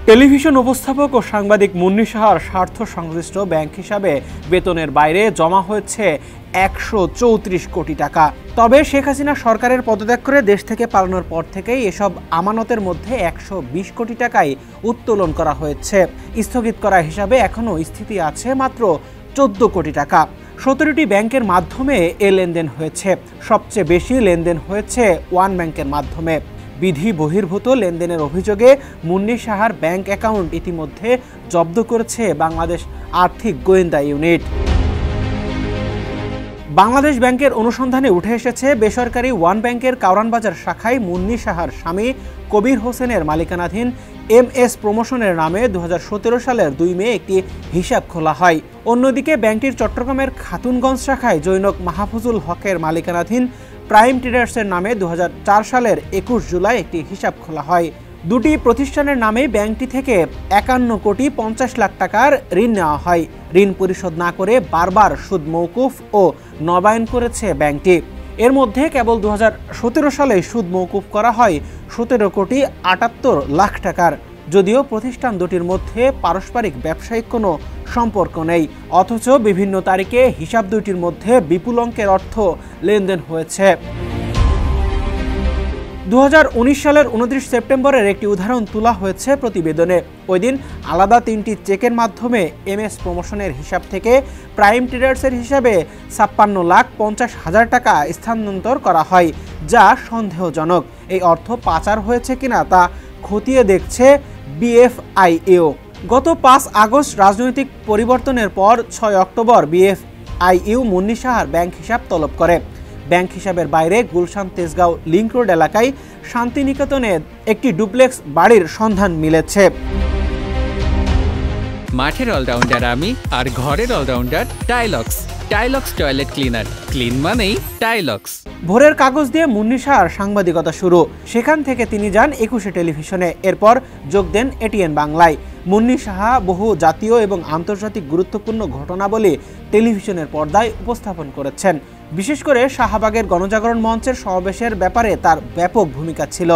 Television উপস্থাপক ও সাংবাদিক মুন্নী সাহার স্বার্থ সংশ্লিষ্ট ব্যাংক হিসাবে বেতনের বাইরে জমা হয়েছে ১৩৪ কোটি টাকা। তবে শেখ হাসিনা সরকারের পদত্যাগ করে দেশ থেকে পালানোর পর থেকেই এসব আমানতের মধ্যে ১২০ কোটি টাকাই উত্তোলন করা হয়েছে। স্থগিত করা হিসাবে এখনও স্থিতি আছে মাত্র ১৪ কোটি টাকা। ১৭টি ব্যাংকের মাধ্যমে এ লেনদেন হয়েছে। সবচেয়ে বেশি লেনদেন হয়েছে ওয়ান ব্যাংকের মাধ্যমে। বিধি বহির্ভূত লেনদেনের অভিযোগে মুন্নী সাহার ব্যাংক অ্যাকাউন্ট ইতিমধ্যে জব্দ করেছে বাংলাদেশ আর্থিক গোয়েন্দা ইউনিট। বাংলাদেশ ব্যাংকের অনুসন্ধানে উঠে এসেছে বেসরকারি ওয়ান ব্যাংকের কাওরান বাজার শাখায় মুন্নী সাহার স্বামী কবির হোসেনের মালিকানাধীন MS প্রমোশনের নামে ২০১৭ সালের ২ মে একটি হিসাব খোলা হয়। অন্যদিকে ব্যাংকটির চট্টগ্রামের খাতুনগঞ্জ শাখায় জৈনক মাহফুজুল হকের মালিকানাধীন প্রাইম ট্রেডার্সের নামে ২০০৪ সালের ২১ জুলাই একটি হিসাব খোলা হয়। দুটি প্রতিষ্ঠানের নামে ব্যাংকটি থেকে ৫১ কোটি ৫০ লাখ টাকার ঋণ নেওয়া হয়। ঋণ পরিশোধ না করে বারবার সুদ মওকুফ ও নবায়ন করেছে ব্যাংকটি। এর মধ্যে কেবল ২০১৭ সালে সুদ মওকুফ করা হয় ১৭ কোটি ৭৮ লাখ টাকার। যদিও প্রতিষ্ঠান দুটির মধ্যে পারস্পরিক ব্যবসায়িক কোনো সম্পর্ক নেই, অথচ বিভিন্ন তারিখে হিসাব দুটির মধ্যে বিপুল অঙ্কের অর্থ লেনদেন হয়েছে। ২০১৯ সালের ২৯ সেপ্টেম্বরের একটি উদাহরণ তোলা হয়েছে প্রতিবেদনে। ওই দিন আলাদা ৩টি চেকের মাধ্যমে MS প্রমোশনের হিসাব থেকে প্রাইম ট্রেডার্সের হিসাবে ৫৬,৫০,০০০ টাকা স্থানান্তর করা হয়, যা সন্দেহজনক। এই অর্থ পাচার হয়েছে কিনা তা খতিয়ে দেখছে BFIU। গত ৫ আগস্ট রাজনৈতিক পরিবর্তনের পর ৬ অক্টোবর BFIU মুন্নী সাহার ব্যাংক হিসাব তলব করে। ব্যাংক হিসাবের বাইরে গুলশান তেজগাঁও লিংক রোড এলাকায় শান্তিনিকেতনে একটি ডুপ্লেক্স বাড়ির সন্ধান মিলেছে। মাঠের অলরাউন্ডার আমি, আর ঘরের allrounder Tilex. Tilex toilet cleaner, clean মানেই টাইলক্স। ভোরের কাগজ দিয়ে মুন্নী সাহার সাংবাদিকতা শুরু। সেখান থেকে তিনি যান ২১শে টেলিভিশনে, এরপর যোগ দেন ATN বাংলায়। মুন্নী সাহা বহু জাতীয় এবং আন্তর্জাতিক গুরুত্বপূর্ণ ঘটনাবলী টেলিভিশনের পর্দায় উপস্থাপন করেছেন। বিশেষ করে শাহবাগের গণজাগরণ মঞ্চের সমাবেশের ব্যাপারে তার ব্যাপক ভূমিকা ছিল।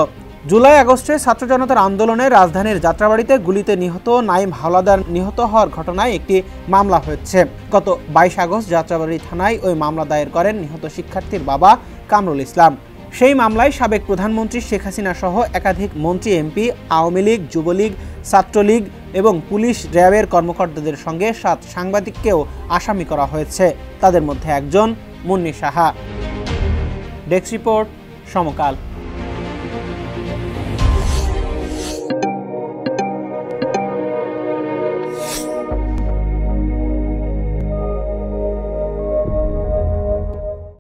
জুলাই আগস্টে ছাত্র জনতার আন্দোলনে রাজধানীর যাত্রাবাড়িতে গুলিতে নিহত নাইম হাওলাদার নিহত হওয়ার ঘটনায় একটি মামলা হয়েছে। গত ২২ আগস্ট যাত্রাবাড়ি থানায় ওই মামলা দায়ের করেন নিহত শিক্ষার্থীর বাবা কামরুল ইসলাম। সেই মামলায় সাবেক প্রধানমন্ত্রী শেখ হাসিনা সহ একাধিক মন্ত্রী, MP, আওয়ামী লীগ, যুবলীগ, ছাত্রলীগ এবং পুলিশ, র্যাবের কর্মকর্তাদের সঙ্গে ৭ সাংবাদিককেও আসামি করা হয়েছে। তাদের মধ্যে একজন মুন্নী সাহা। ডেস্ক রিপোর্ট, সমকাল।